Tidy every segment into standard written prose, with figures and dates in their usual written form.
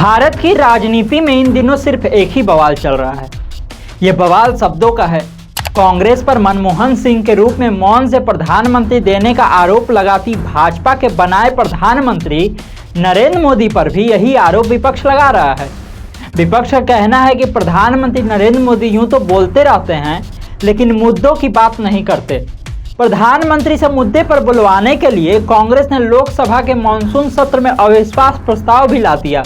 भारत की राजनीति में इन दिनों सिर्फ एक ही बवाल चल रहा है। ये बवाल शब्दों का है। कांग्रेस पर मनमोहन सिंह के रूप में मौन से प्रधानमंत्री देने का आरोप लगाती भाजपा के बनाए प्रधानमंत्री नरेंद्र मोदी पर भी यही आरोप विपक्ष लगा रहा है। विपक्ष का कहना है कि प्रधानमंत्री नरेंद्र मोदी यूं तो बोलते रहते हैं लेकिन मुद्दों की बात नहीं करते। प्रधानमंत्री से मुद्दे पर बुलवाने के लिए कांग्रेस ने लोकसभा के मानसून सत्र में अविश्वास प्रस्ताव भी ला दिया।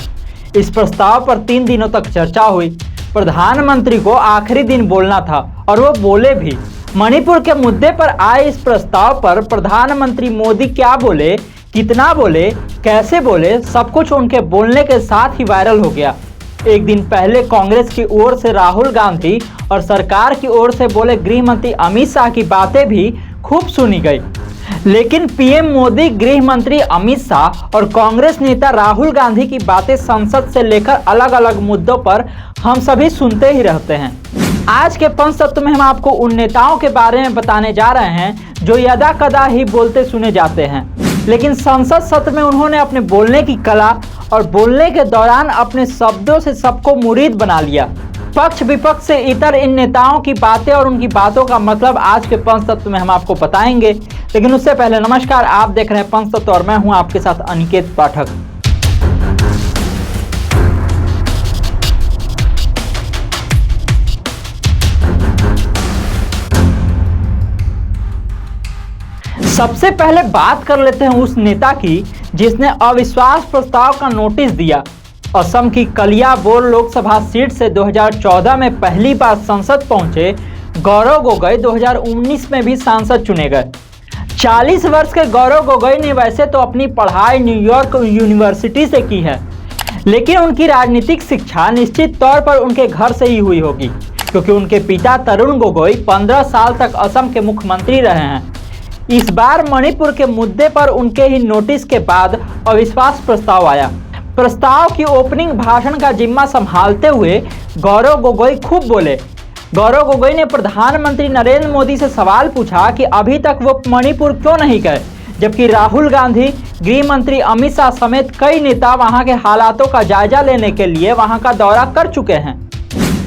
इस प्रस्ताव पर 3 दिनों तक चर्चा हुई। प्रधानमंत्री को आखिरी दिन बोलना था और वो बोले भी। मणिपुर के मुद्दे पर आए इस प्रस्ताव पर प्रधानमंत्री मोदी क्या बोले, कितना बोले, कैसे बोले, सब कुछ उनके बोलने के साथ ही वायरल हो गया। एक दिन पहले कांग्रेस की ओर से राहुल गांधी और सरकार की ओर से बोले गृह मंत्री अमित शाह की बातें भी खूब सुनी गई। लेकिन पीएम मोदी, गृह मंत्री अमित शाह और कांग्रेस नेता राहुल गांधी की बातें संसद से लेकर अलग अलग मुद्दों पर हम सभी सुनते ही रहते हैं। आज के पंच तत्व में हम आपको उन नेताओं के बारे में बताने जा रहे हैं जो यदा कदा ही बोलते सुने जाते हैं, लेकिन संसद सत्र में उन्होंने अपने बोलने की कला और बोलने के दौरान अपने शब्दों से सबको मुरीद बना लिया। पक्ष विपक्ष से इतर इन नेताओं की बातें और उनकी बातों का मतलब आज के पंच तत्व में हम आपको बताएंगे। लेकिन उससे पहले नमस्कार, आप देख रहे हैं पंच तत्व और मैं हूं आपके साथ अनिकेत पाठक। सबसे पहले बात कर लेते हैं उस नेता की जिसने अविश्वास प्रस्ताव का नोटिस दिया। असम की कलियाबोर लोकसभा सीट से 2014 में पहली बार संसद पहुंचे गौरव गोगोई 2019 में भी सांसद चुने गए। 40 वर्ष के गौरव गोगोई ने वैसे तो अपनी पढ़ाई न्यूयॉर्क यूनिवर्सिटी से की है, लेकिन उनकी राजनीतिक शिक्षा निश्चित तौर पर उनके घर से ही हुई होगी, क्योंकि उनके पिता तरुण गोगोई 15 साल तक असम के मुख्यमंत्री रहे हैं। इस बार मणिपुर के मुद्दे पर उनके ही नोटिस के बाद अविश्वास प्रस्ताव आया। प्रस्ताव की ओपनिंग भाषण का जिम्मा संभालते हुए गौरव गोगोई खूब बोले। गौरव गोगोई ने प्रधानमंत्री नरेंद्र मोदी से सवाल पूछा कि अभी तक वो मणिपुर क्यों नहीं गए, जबकि राहुल गांधी, गृह मंत्री अमित शाह समेत कई नेता वहां के हालातों का जायजा लेने के लिए वहां का दौरा कर चुके हैं।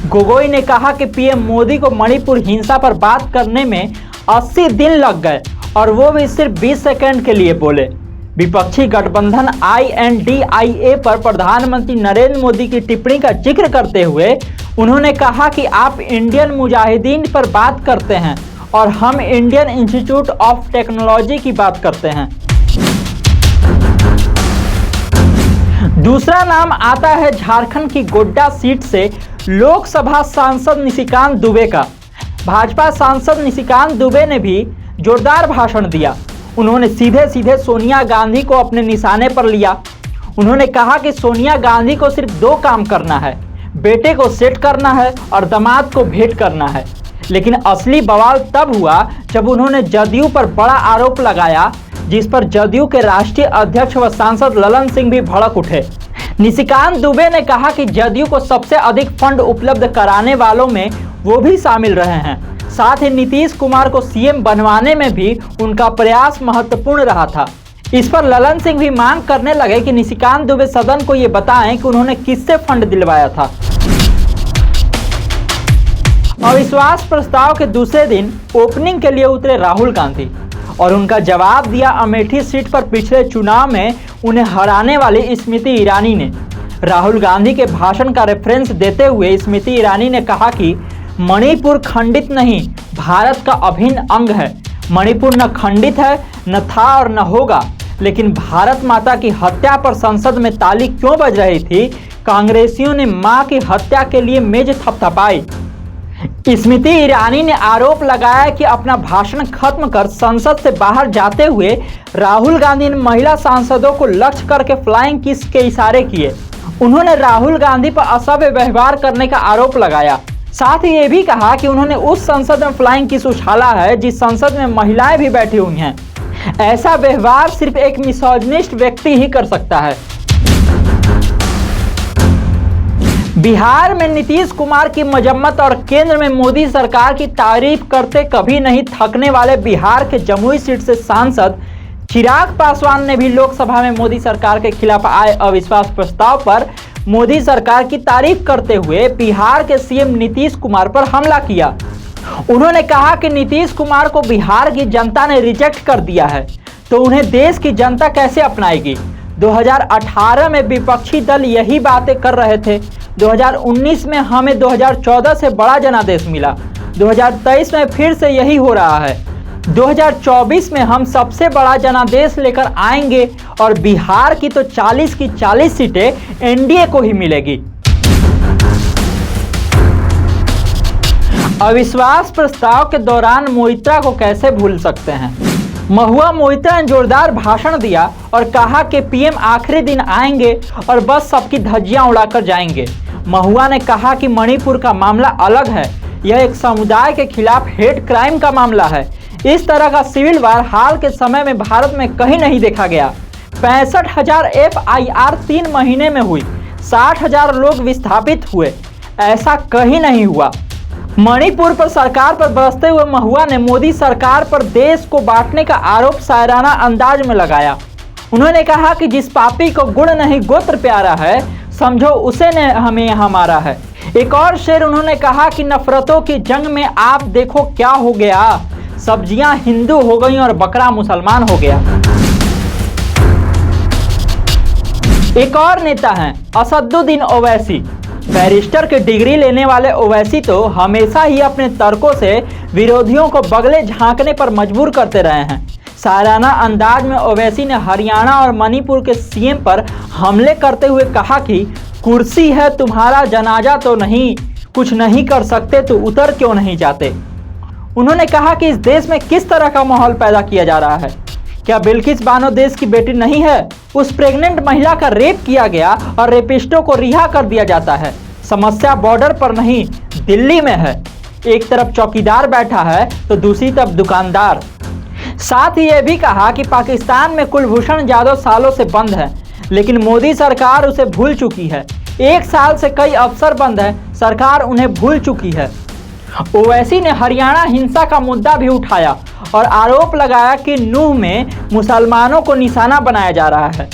गोगोई ने कहा कि पीएम मोदी को मणिपुर हिंसा पर बात करने में 80 दिन लग गए और वो भी सिर्फ 20 सेकंड के लिए बोले। विपक्षी गठबंधन INDIA पर प्रधानमंत्री नरेंद्र मोदी की टिप्पणी का जिक्र करते हुए उन्होंने कहा कि आप इंडियन मुजाहिदीन पर बात करते हैं और हम इंडियन इंस्टीट्यूट ऑफ टेक्नोलॉजी की बात करते हैं। दूसरा नाम आता है झारखंड की गोड्डा सीट से लोकसभा सांसद निशिकांत दुबे का। भाजपा सांसद निशिकांत दुबे ने भी जोरदार भाषण दिया। उन्होंने सीधे सीधे सोनिया गांधी को अपने निशाने पर लिया। उन्होंने कहा कि सोनिया गांधी को सिर्फ 2 काम करना है, बेटे को सेट करना है और दामाद को भेंट करना है। लेकिन असली बवाल तब हुआ जब उन्होंने जदयू पर बड़ा आरोप लगाया, जिस पर जदयू के राष्ट्रीय अध्यक्ष व सांसद ललन सिंह भी भड़क उठे। निशिकांत दुबे ने कहा कि जदयू को सबसे अधिक फंड उपलब्ध कराने वालों में वो भी शामिल रहे हैं। साथ ही नीतीश कुमार को सीएम बनवाने में भी उनका प्रयास महत्वपूर्ण रहा था। इस पर ललन सिंह भी मांग करने लगे कि निशिकांत दुबे सदन को ये बताएं कि उन्होंने किससे फंड दिलवाया था। अविश्वास प्रस्ताव के दूसरे दिन ओपनिंग के लिए उतरे राहुल गांधी और उनका जवाब दिया अमेठी सीट पर पिछले चुनाव में उन्हें हराने वाली स्मृति ईरानी ने। राहुल गांधी के भाषण का रेफरेंस देते हुए स्मृति ईरानी ने कहा कि मणिपुर खंडित नहीं, भारत का अभिन्न अंग है। मणिपुर न खंडित है, न था और न होगा। लेकिन भारत माता की हत्या पर संसद में ताली क्यों बज रही थी? कांग्रेसियों ने मां की हत्या के लिए मेज थपथपाई। स्मृति ईरानी ने आरोप लगाया कि अपना भाषण खत्म कर संसद से बाहर जाते हुए राहुल गांधी ने महिला सांसदों को लक्ष्य करके फ्लाइंग किस के इशारे किए। उन्होंने राहुल गांधी पर असभ्य व्यवहार करने का आरोप लगाया। साथ ही ये भी कहा कि उन्होंने उस संसद में फ्लाइंग किस उछाला है जिस संसद में महिलाएं भी बैठी हुई हैं। ऐसा व्यवहार सिर्फ एक मिसोजिनिस्ट व्यक्ति ही कर सकता है। बिहार में नीतीश कुमार की मजम्मत और केंद्र में मोदी सरकार की तारीफ करते कभी नहीं थकने वाले बिहार के जमुई सीट से सांसद चिराग पासवान ने भी लोकसभा में मोदी सरकार के खिलाफ आए अविश्वास प्रस्ताव पर मोदी सरकार की तारीफ करते हुए बिहार के सीएम नीतीश कुमार पर हमला किया। उन्होंने कहा कि नीतीश कुमार को बिहार की जनता ने रिजेक्ट कर दिया है, तो उन्हें देश की जनता कैसे अपनाएगी। 2018 में विपक्षी दल यही बातें कर रहे थे। 2019 में हमें 2014 से बड़ा जनादेश मिला। 2023 में फिर से यही हो रहा है। 2024 में हम सबसे बड़ा जनादेश लेकर आएंगे और बिहार की तो 40 की 40 सीटें एनडीए को ही मिलेगी। अविश्वास प्रस्ताव के दौरान मोइत्रा को कैसे भूल सकते हैं। महुआ मोइत्रा ने जोरदार भाषण दिया और कहा कि पीएम आखिरी दिन आएंगे और बस सबकी धज्जियां उड़ाकर जाएंगे। महुआ ने कहा कि मणिपुर का मामला अलग है, यह एक समुदाय के खिलाफ हेट क्राइम का मामला है। इस तरह का सिविल वार हाल के समय में भारत में कहीं नहीं देखा गया। 65,000 FIR 3 महीने में हुई, 60,000 लोग विस्थापित हुए, ऐसा कहीं नहीं हुआ। मणिपुर पर सरकार पर बरसते हुए महुआ ने मोदी सरकार पर देश को बांटने का आरोप शायराना अंदाज में लगाया। उन्होंने कहा कि जिस पापी को गुण नहीं गोत्र प्यारा है, समझो उसे ने हमें यहाँ मारा है। एक और शेर उन्होंने कहा कि नफरतों की जंग में आप देखो क्या हो गया, सब्जियां हिंदू हो गई और बकरा मुसलमान हो गया। एक और नेता हैं असदुद्दीन ओवैसी। बैरिस्टर की डिग्री लेने वाले ओवैसी तो हमेशा ही अपने तर्कों से विरोधियों को बगले झांकने पर मजबूर करते रहे हैं। शायराना अंदाज में ओवैसी ने हरियाणा और मणिपुर के सीएम पर हमले करते हुए कहा कि कुर्सी है तुम्हारा जनाजा तो नहीं, कुछ नहीं कर सकते तो उतर क्यों नहीं जाते। उन्होंने कहा कि इस देश में किस तरह का माहौल पैदा किया जा रहा है। क्या बिल्किस बानो देश की बेटी नहीं है। उस प्रेग्नेंट महिला का रेप किया गया और रेपिस्टों को रिहा कर दिया जाता है। समस्या बॉर्डर पर नहीं, दिल्ली में है। एक तरफ चौकीदार बैठा है तो दूसरी तरफ दुकानदार। साथ ही यह भी कहा कि पाकिस्तान में कुलभूषण जाधव सालों से बंद है, लेकिन मोदी सरकार उसे भूल चुकी है। 1 साल से कई अफसर बंद हैं, सरकार उन्हें भूल चुकी है। ओवैसी ने हरियाणा हिंसा का मुद्दा भी उठाया और आरोप लगाया कि नूह में मुसलमानों को निशाना बनाया जा रहा है।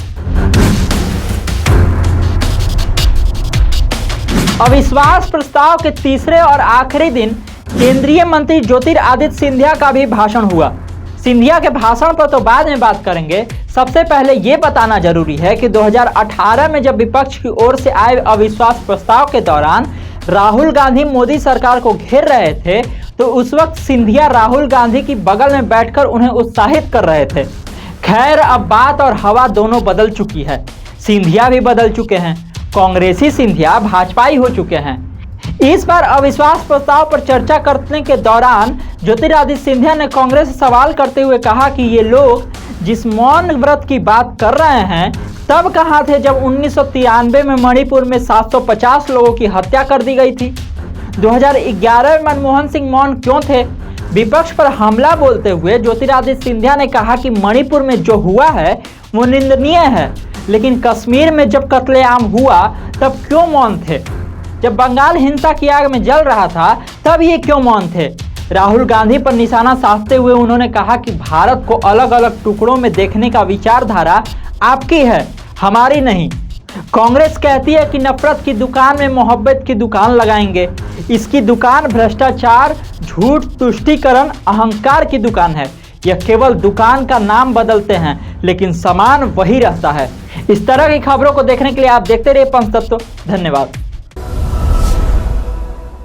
अविश्वास प्रस्ताव के तीसरे और आखिरी दिन केंद्रीय मंत्री ज्योतिरादित्य सिंधिया का भी भाषण हुआ। सिंधिया के भाषण पर तो बाद में बात करेंगे। सबसे पहले ये बताना जरूरी है कि 2018 में जब विपक्ष की ओर से आए अविश्वास प्रस्ताव के दौरान राहुल गांधी मोदी सरकार को घेर रहे थे, तो उस वक्त सिंधिया राहुल गांधी की बगल में बैठकर उन्हें उत्साहित कर रहे थे। खैर, अब बात और हवा दोनों बदल चुकी है। सिंधिया भी बदल चुके हैं, कांग्रेसी सिंधिया भाजपाई हो चुके हैं। इस बार अविश्वास प्रस्ताव पर चर्चा करने के दौरान ज्योतिरादित्य सिंधिया ने कांग्रेस से सवाल करते हुए कहा कि ये लोग जिस मौन व्रत की बात कर रहे हैं, तब कहाँ थे जब 1993 में मणिपुर में 750 लोगों की हत्या कर दी गई थी। 2011 में मनमोहन सिंह मौन क्यों थे। विपक्ष पर हमला बोलते हुए ज्योतिरादित्य सिंधिया ने कहा कि मणिपुर में जो हुआ है वो निंदनीय है, लेकिन कश्मीर में जब कत्लेआम हुआ तब क्यों मौन थे। जब बंगाल हिंसा की आग में जल रहा था तब ये क्यों मौन थे। राहुल गांधी पर निशाना साधते हुए उन्होंने कहा कि भारत को अलग अलग टुकड़ों में देखने का विचारधारा आपकी है, हमारी नहीं। कांग्रेस कहती है कि नफरत की दुकान में मोहब्बत की दुकान लगाएंगे। इसकी दुकान भ्रष्टाचार, झूठ, तुष्टीकरण, अहंकार की दुकान है। यह केवल दुकान का नाम बदलते हैं, लेकिन सामान वही रहता है। इस तरह की खबरों को देखने के लिए आप देखते रहिए पंचतत्व। धन्यवाद।